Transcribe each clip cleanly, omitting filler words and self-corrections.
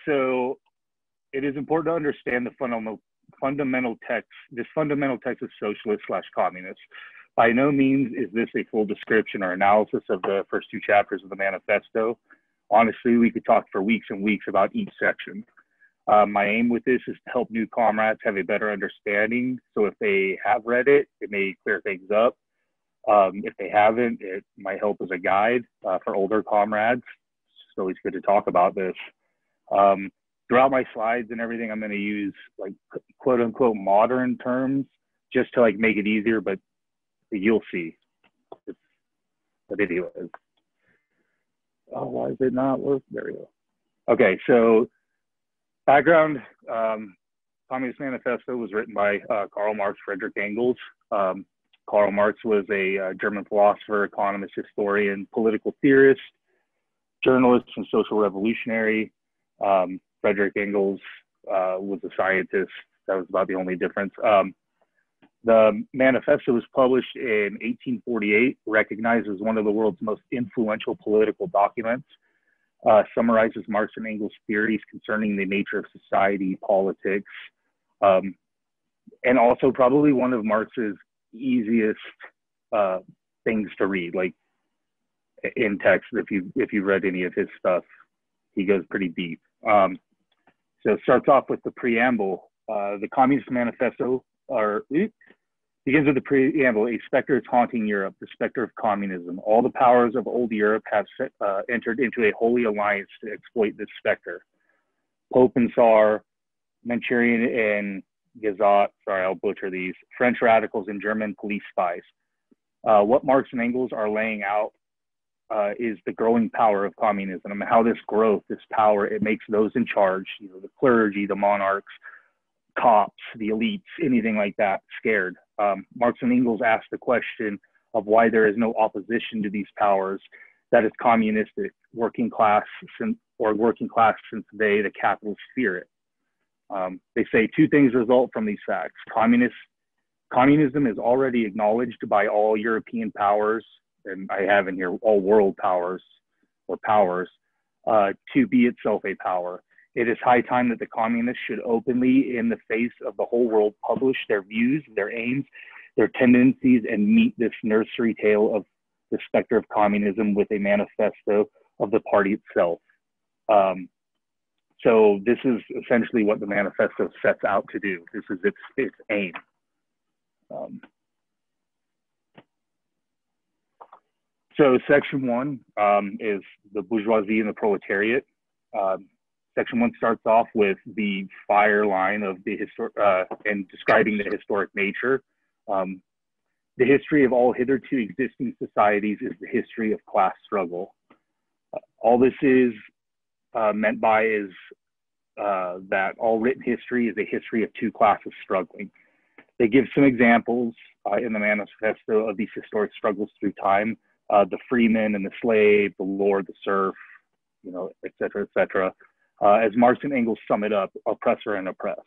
So it is important to understand the fundamental text of socialist/communist. By no means is this a full description or analysis of the first two chapters of the manifesto. Honestly, we could talk for weeks and weeks about each section. My aim with this is to help new comrades have a better understanding. So if they have read it, it may clear things up. If they haven't, it might help as a guide for older comrades. It's always good to talk about this. Throughout my slides and everything, I'm going to use like quote unquote modern terms just to like make it easier, but you'll see. But anyways. Oh, why is it not work? There we go. Okay, so background, Communist Manifesto was written by Karl Marx, Friedrich Engels. Karl Marx was a German philosopher, economist, historian, political theorist, journalist, and social revolutionary. Friedrich Engels was a scientist. That was about the only difference. The manifesto was published in 1848, recognized as one of the world's most influential political documents, summarizes Marx and Engels' theories concerning the nature of society, politics, and also probably one of Marx's easiest things to read, like in text. If you read any of his stuff, he goes pretty deep. So it starts off with the preamble. The Communist Manifesto begins with the preamble. A specter is haunting Europe, the specter of communism. All the powers of old Europe have entered into a holy alliance to exploit this specter. Pope and Tsar, Manchurian and Gazat, sorry, I'll butcher these, French radicals and German police spies. What Marx and Engels are laying out is the growing power of communism and how this growth, this power, it makes those in charge, the clergy, the monarchs, cops, the elites, anything like that, scared. Marx and Engels asked the question of why there is no opposition to these powers that is communistic, working class since they, the capitalist, fear it. They say two things result from these facts. Communism is already acknowledged by all European powers, and I have in here all world powers or powers, to be itself a power. It is high time that the communists should openly, in the face of the whole world, publish their views, their aims, their tendencies, and meet this nursery tale of the specter of communism with a manifesto of the party itself. So this is essentially what the manifesto sets out to do. This is its aim. So section 1 is the bourgeoisie and the proletariat. Section 1 starts off with the fire line of the and describing the historic nature. The history of all hitherto existing societies is the history of class struggle. All this is meant by is that all written history is a history of two classes struggling. They give some examples in the manifesto of these historic struggles through time, the freeman and the slave, the lord, the serf, et cetera, et cetera. As Marx and Engels sum it up, oppressor and oppressed.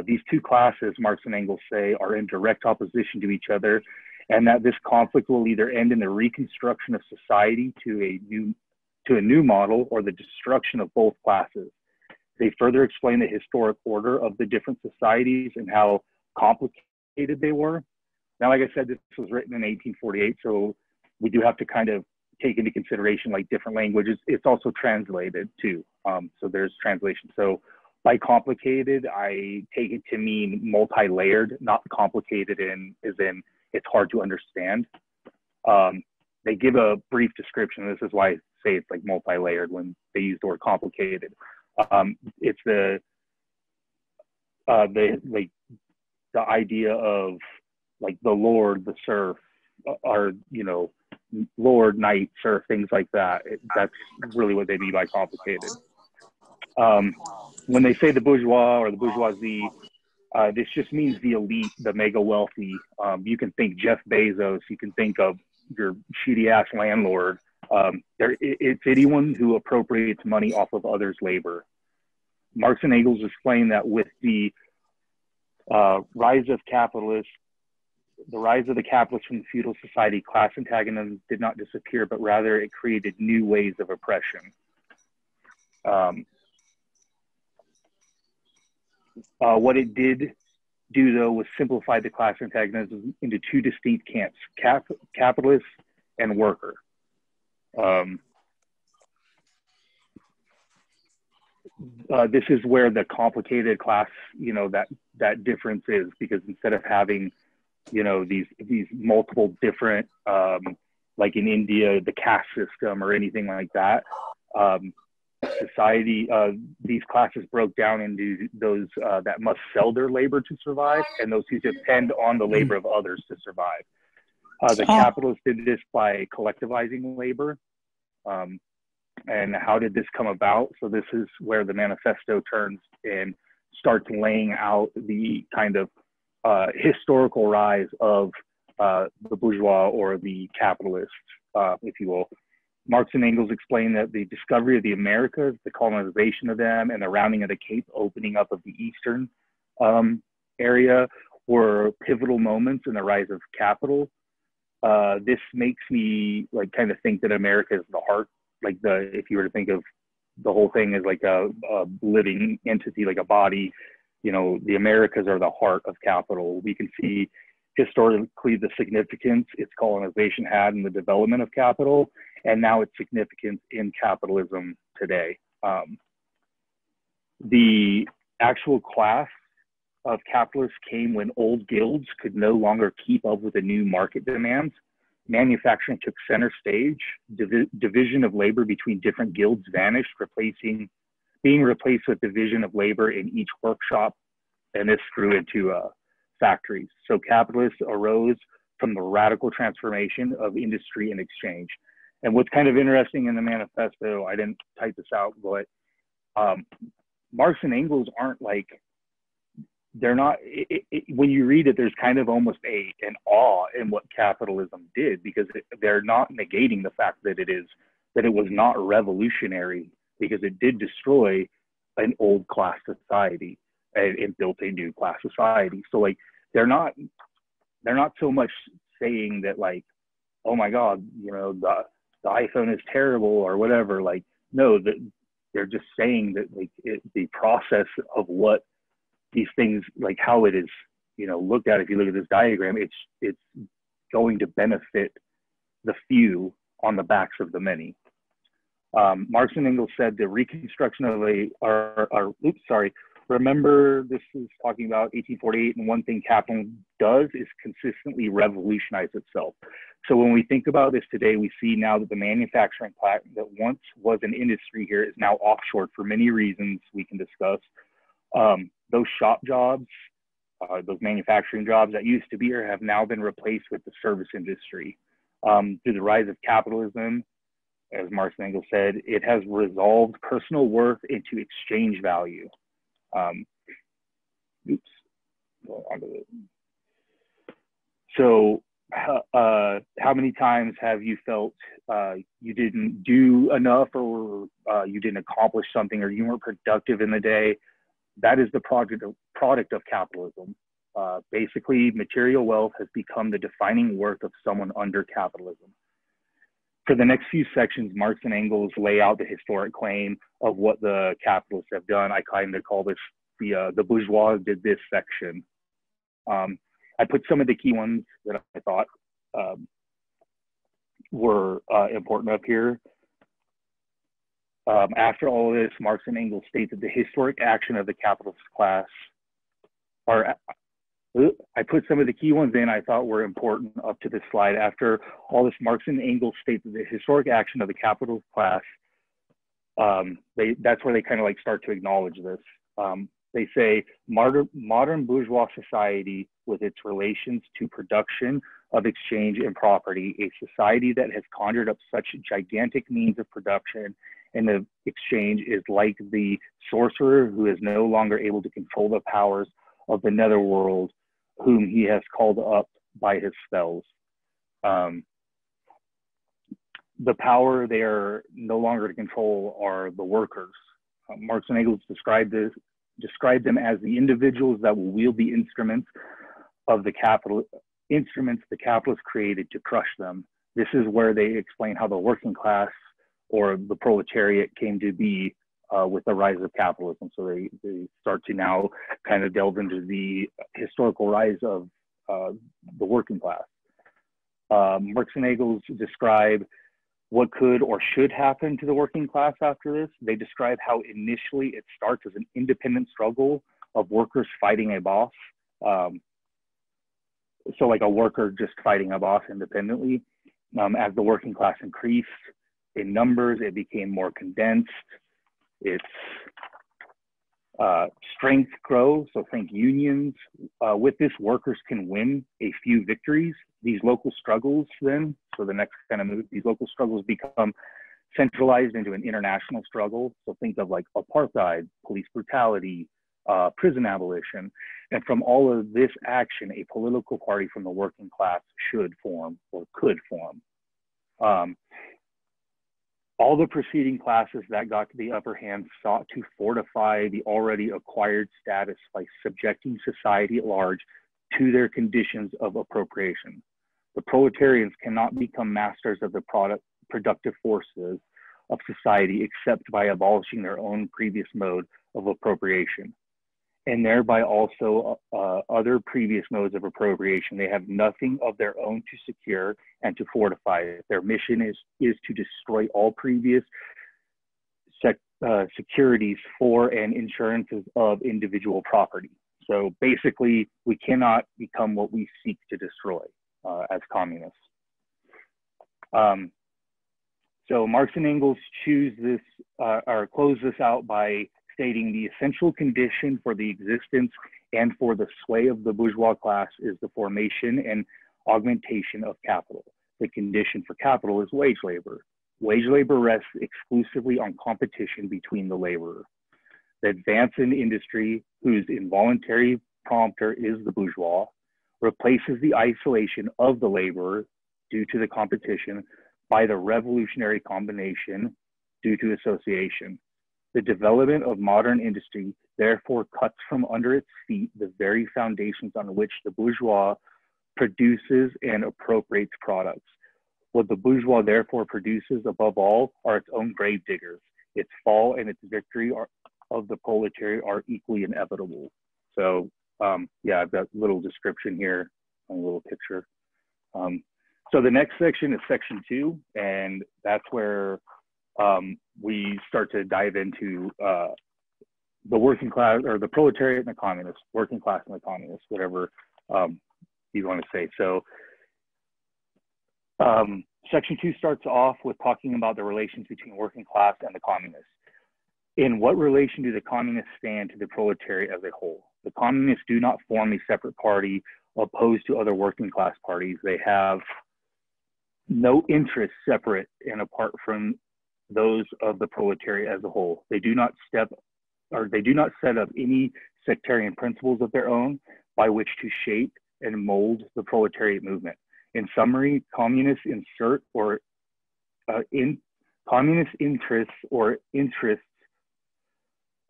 These two classes, Marx and Engels say, are in direct opposition to each other, and that this conflict will either end in the reconstruction of society to a new model or the destruction of both classes. They further explain the historic order of the different societies and how complicated they were. Now, like I said, this was written in 1848, so we do have to kind of take into consideration like different languages. It's also translated too. So there's translation. So by complicated, I take it to mean multi-layered, not complicated as in it's hard to understand. They give a brief description. This is why I say it's like multi-layered when they use the word complicated. It's the idea of like the lord, the serf, or lord, knight, serf, things like that. That's really what they mean by complicated. When they say the bourgeois or the bourgeoisie, this just means the elite, the mega wealthy. You can think Jeff Bezos, you can think of your shitty ass landlord. It's anyone who appropriates money off of others' labor. Marx and Engels explain that with the rise of the capitalists from the feudal society, class antagonism did not disappear, but rather it created new ways of oppression. Um, what it did do, though, was simplify the class antagonism into two distinct camps: capitalist and worker. This is where the complicated class, that difference is, because instead of having, these multiple different, like in India, the caste system or anything like that, society, these classes broke down into those that must sell their labor to survive, and those who depend on the labor of others to survive. The capitalists did this by collectivizing labor. And how did this come about? So this is where the manifesto turns and starts laying out the kind of historical rise of the bourgeois, or the capitalists, if you will. Marx and Engels explain that the discovery of the Americas, the colonization of them, and the rounding of the Cape, opening up of the Eastern area, were pivotal moments in the rise of capital. This makes me kind of think that America is the heart. If you were to think of the whole thing as like a living entity, like a body, the Americas are the heart of capital. We can see historically the significance its colonization had in the development of capital, and now its significance in capitalism today. The actual class of capitalists came when old guilds could no longer keep up with the new market demands. Manufacturing took center stage. Division of labor between different guilds vanished, being replaced with division of labor in each workshop, and this grew into factories. So capitalists arose from the radical transformation of industry and exchange. And what's kind of interesting in the manifesto, I didn't type this out, but Marx and Engels aren't they're not, when you read it, there's kind of almost an awe in what capitalism did, because they're not negating the fact that it was not revolutionary, because it did destroy an old class society and built a new class society. So they're not so much saying that oh my God, the iPhone is terrible or whatever. No, they're just saying that the process of what these things, how it is, looked at. If you look at this diagram, it's going to benefit the few on the backs of the many. Marx and Engels said the reconstruction of remember this is talking about 1848, and one thing capitalism does is consistently revolutionize itself. So when we think about this today, we see now that the manufacturing plant that once was an industry here is now offshored for many reasons we can discuss. Those shop jobs, those manufacturing jobs that used to be here have now been replaced with the service industry. Through the rise of capitalism, as Marx and Engels said, it has resolved personal worth into exchange value. So how many times have you felt you didn't do enough, or you didn't accomplish something, or you weren't productive in the day? That is the product of capitalism. Basically, material wealth has become the defining worth of someone under capitalism. For the next few sections, Marx and Engels lay out the historic claim of what the capitalists have done. I kind of call this the bourgeois did this section. I put some of the key ones that I thought were important up here. After all of this, Marx and Engels state that the historic action of the capitalist class I put some of the key ones in I thought were important up to this slide. After all this, Marx and Engels state that the historic action of the capitalist class, that's where they kind of start to acknowledge this. They say modern bourgeois society, with its relations to production of exchange and property, a society that has conjured up such gigantic means of production and the exchange, is like the sorcerer who is no longer able to control the powers of the netherworld, whom he has called up by his spells. The power they are no longer to control are the workers. Marx and Engels describe them as the individuals that will wield the instruments the capitalists created to crush them. This is where they explain how the working class, or the proletariat, came to be with the rise of capitalism. So they start to now kind of delve into the historical rise of the working class. Marx and Engels describe what could or should happen to the working class after this. They describe how initially it starts as an independent struggle of workers fighting a boss. So like a worker just fighting a boss independently. As the working class increased in numbers, it became more condensed. Its strength grow, so think unions. With this, workers can win a few victories. These local struggles then, so the next kind of move, these local struggles become centralized into an international struggle. So think of like apartheid, police brutality, prison abolition. And from all of this action, a political party from the working class should form or could form. All the preceding classes that got to the upper hand sought to fortify the already acquired status by subjecting society at large to their conditions of appropriation. The proletarians cannot become masters of the productive forces of society except by abolishing their own previous mode of appropriation, and thereby also other previous modes of appropriation. They have nothing of their own to secure and to fortify. Their mission is to destroy all previous securities for and insurances of individual property. So basically, we cannot become what we seek to destroy as communists. So Marx and Engels choose this or close this out by stating the essential condition for the existence and for the sway of the bourgeois class is the formation and augmentation of capital. The condition for capital is wage labor. Wage labor rests exclusively on competition between the laborer. The advance in industry, whose involuntary prompter is the bourgeois, replaces the isolation of the laborer due to the competition by the revolutionary combination due to association. The development of modern industry therefore cuts from under its feet the very foundations on which the bourgeois produces and appropriates products. What the bourgeois therefore produces above all are its own grave diggers. Its fall and its victory of the proletariat are equally inevitable. So yeah, I've got a little description here, a little picture. So the next section is section 2, and that's where we start to dive into the working class, or the proletariat and the communists, working class and the communists, whatever you want to say. So section 2 starts off with talking about the relations between working class and the communists. In what relation do the communists stand to the proletariat as a whole? The communists do not form a separate party opposed to other working class parties. They have no interests separate and apart from those of the proletariat as a whole. They do not set up any sectarian principles of their own by which to shape and mold the proletariat movement. In summary, communist interests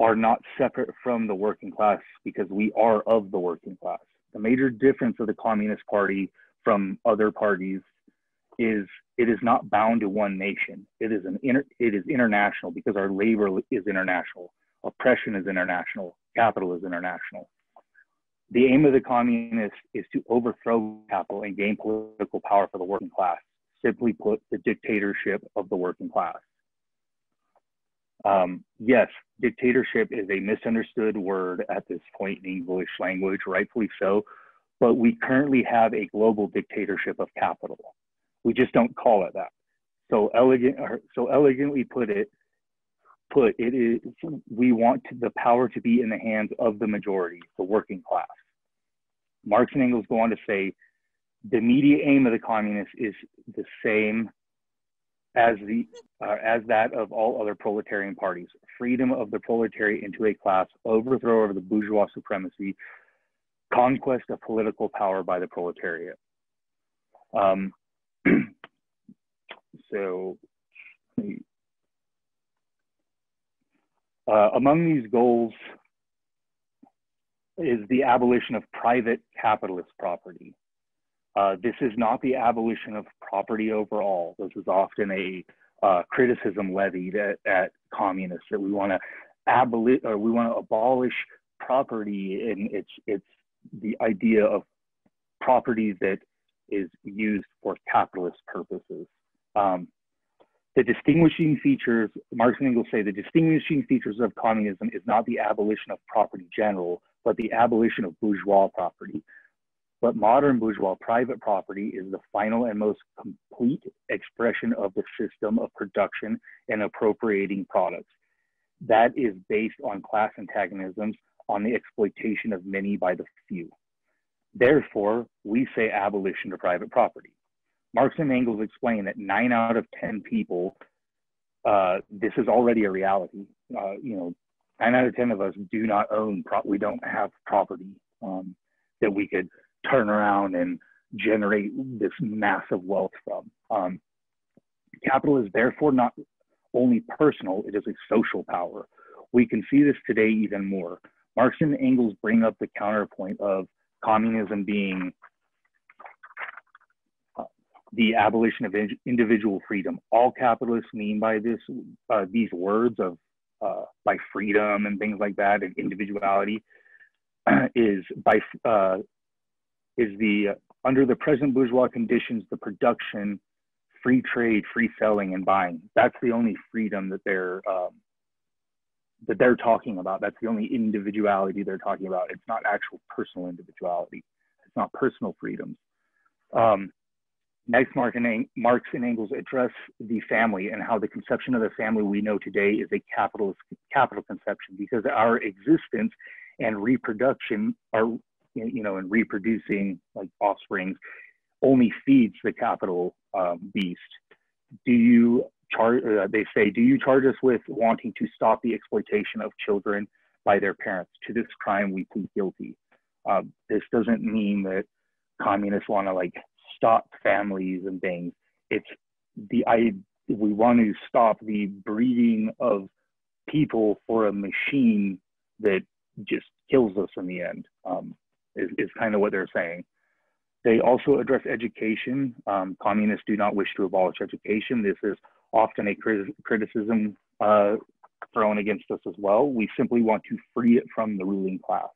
are not separate from the working class because we are of the working class. The major difference of the Communist Party from other parties is it is not bound to one nation. It is international because our labor is international, oppression is international, capital is international. The aim of the communists is to overthrow capital and gain political power for the working class. Simply put, the dictatorship of the working class. Yes, dictatorship is a misunderstood word at this point in English language, rightfully so, but we currently have a global dictatorship of capital. We just don't call it that. So elegantly put, it is, we want the power to be in the hands of the majority, the working class. Marx and Engels go on to say, the immediate aim of the communists is the same as that of all other proletarian parties: freedom of the proletariat into a class, overthrow of the bourgeois supremacy, conquest of political power by the proletariat. So among these goals is the abolition of private capitalist property. This is not the abolition of property overall. This is often a criticism levied at communists, that we want to abolish property, and it's the idea of property that is used for capitalist purposes. The distinguishing features, Marx and Engels say, the distinguishing features of communism is not the abolition of property general, but the abolition of bourgeois property. But modern bourgeois private property is the final and most complete expression of the system of production and appropriating products. That is based on class antagonisms, on the exploitation of many by the few. Therefore, we say abolition to private property. Marx and Engels explain that 9 out of 10 people, this is already a reality. 9 out of 10 of us do not own, we don't have property that we could turn around and generate this massive wealth from. Capital is therefore not only personal, it is a social power. We can see this today even more. Marx and Engels bring up the counterpoint of communism being the abolition of individual freedom. All capitalists mean by this, these words of by freedom and things like that, and individuality, is under the present bourgeois conditions, the production, free trade, free selling and buying. That's the only freedom that they're talking about. That's the only individuality they're talking about. It's not actual personal individuality. It's not personal freedoms. Next, Marx and Engels address the family and how the conception of the family we know today is a capital conception, because our existence and reproduction are, and reproducing like offsprings only feeds the capital beast. They say, do you charge us with wanting to stop the exploitation of children by their parents? To this crime, we plead guilty. This doesn't mean that communists want to like stop families and things. It's we want to stop the breeding of people for a machine that just kills us in the end, is kind of what they're saying. They also address education. Communists do not wish to abolish education. This is often a criticism thrown against us as well. We simply want to free it from the ruling class.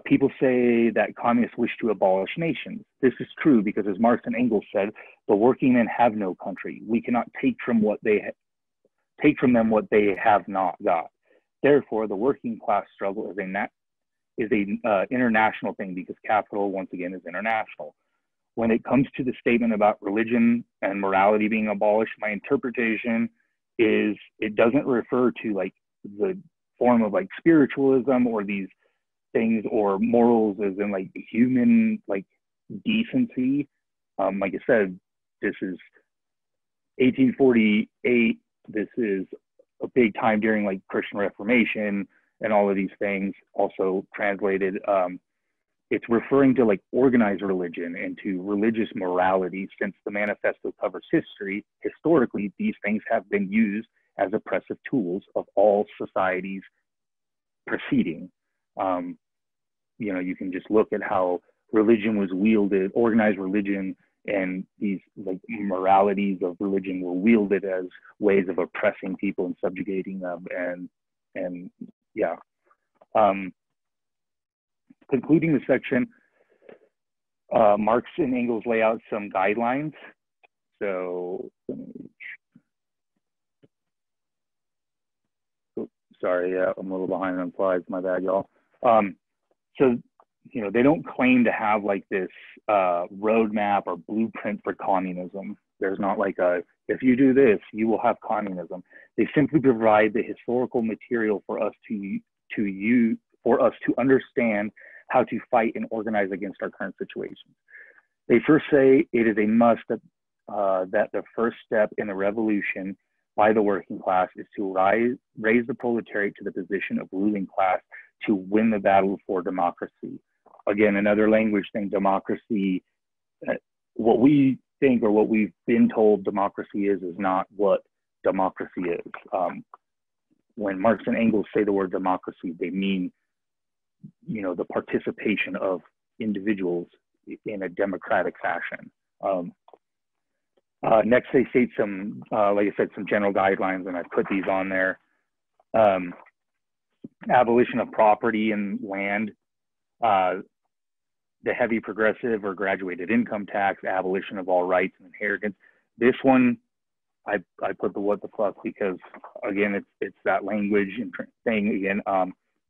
People say that communists wish to abolish nations. This is true because, as Marx and Engels said, the working men have no country. We cannot take from them what they have not got. Therefore, the working class struggle is an international thing, because capital, once again, is international. When it comes to the statement about religion and morality being abolished, my interpretation is it doesn't refer to like the form of like spiritualism or these things, or morals as in like human like decency. Like I said, this is 1848. This is a big time during like Christian Reformation and all of these things. Also translated, it's referring to like organized religion and to religious morality. Since the manifesto covers history, historically, these things have been used as oppressive tools of all societies preceding. You can just look at how religion was wielded, organized religion, and these like moralities of religion were wielded as ways of oppressing people and subjugating them. And yeah. Concluding the section, Marx and Engels lay out some guidelines. So, sorry, I'm a little behind on slides, my bad, y'all. So, they don't claim to have like this roadmap or blueprint for communism. There's not like if you do this, you will have communism. They simply provide the historical material for us to understand how to fight and organize against our current situations. They first say it is a must that the first step in the revolution by the working class is to raise the proletariat to the position of ruling class to win the battle for democracy. Again, another language thing, democracy, what we think or what we've been told democracy is not what democracy is. When Marx and Engels say the word democracy, they mean, the participation of individuals in a democratic fashion. Next, they state some, like I said, some general guidelines, and I put these on there. Abolition of property and land, the heavy progressive or graduated income tax, abolition of all rights and inheritance. This one, I put the what the fuck because, again, it's that language and thing again.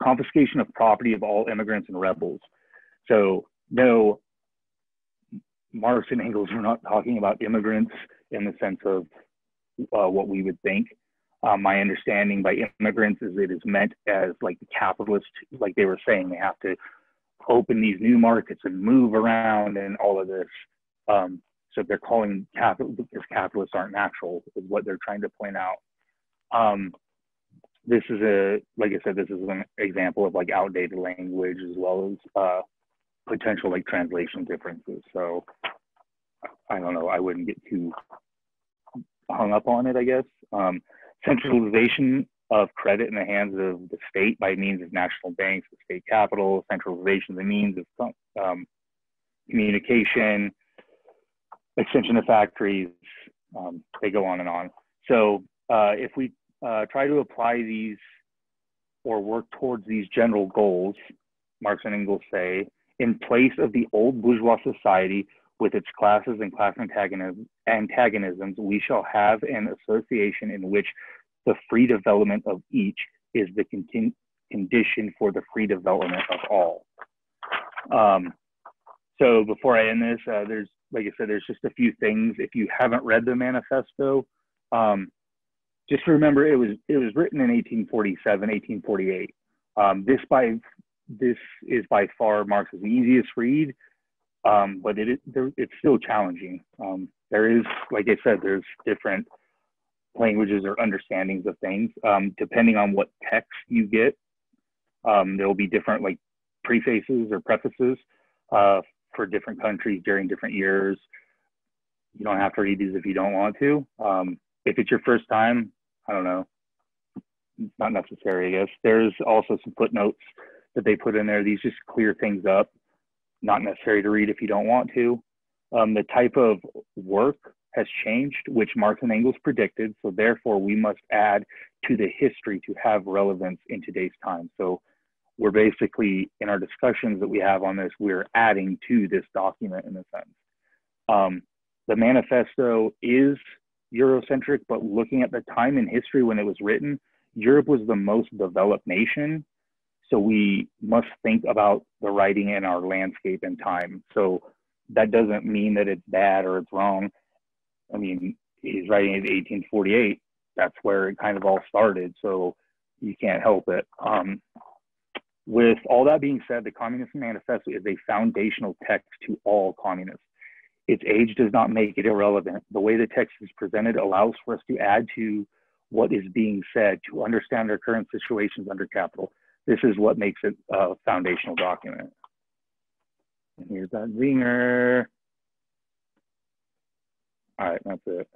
Confiscation of property of all immigrants and rebels. So no, Marx and Engels were not talking about immigrants in the sense of what we would think. My understanding by immigrants is it is meant as like the capitalists, like they were saying, they have to open these new markets and move around and all of this. So they're calling capital because capitalists aren't natural is what they're trying to point out. This is like I said, this is an example of like outdated language as well as potential like translation differences. So I don't know, I wouldn't get too hung up on it, I guess. Centralization of credit in the hands of the state by means of national banks, the state capital, centralization of the means of communication, extension of factories, they go on and on. So if we try to apply these or work towards these general goals, Marx and Engels say, in place of the old bourgeois society with its classes and class antagonisms, we shall have an association in which the free development of each is the condition for the free development of all. So before I end this, there's, like I said, there's just a few things. If you haven't read the manifesto, just remember it was written in 1847, 1848. This is by far Marx's easiest read, but it's still challenging. There is, like I said, there's different languages or understandings of things. Depending on what text you get, there will be different like prefaces or prefaces for different countries during different years. You don't have to read these if you don't want to. If it's your first time, I don't know, it's not necessary, I guess. There's also some footnotes that they put in there. These just clear things up, not necessary to read if you don't want to. The type of work has changed, which Marx and Engels predicted. So therefore we must add to the history to have relevance in today's time. So we're basically, in our discussions that we have on this, we're adding to this document in a sense. The manifesto is Eurocentric, but looking at the time in history when it was written, Europe was the most developed nation. So we must think about the writing in our landscape and time. So that doesn't mean that it's bad or it's wrong. I mean, he's writing in 1848. That's where it kind of all started. So you can't help it. With all that being said, the Communist Manifesto is a foundational text to all communists. Its age does not make it irrelevant. The way the text is presented allows for us to add to what is being said to understand our current situations under capital. This is what makes it a foundational document. And here's that zinger. All right, that's it.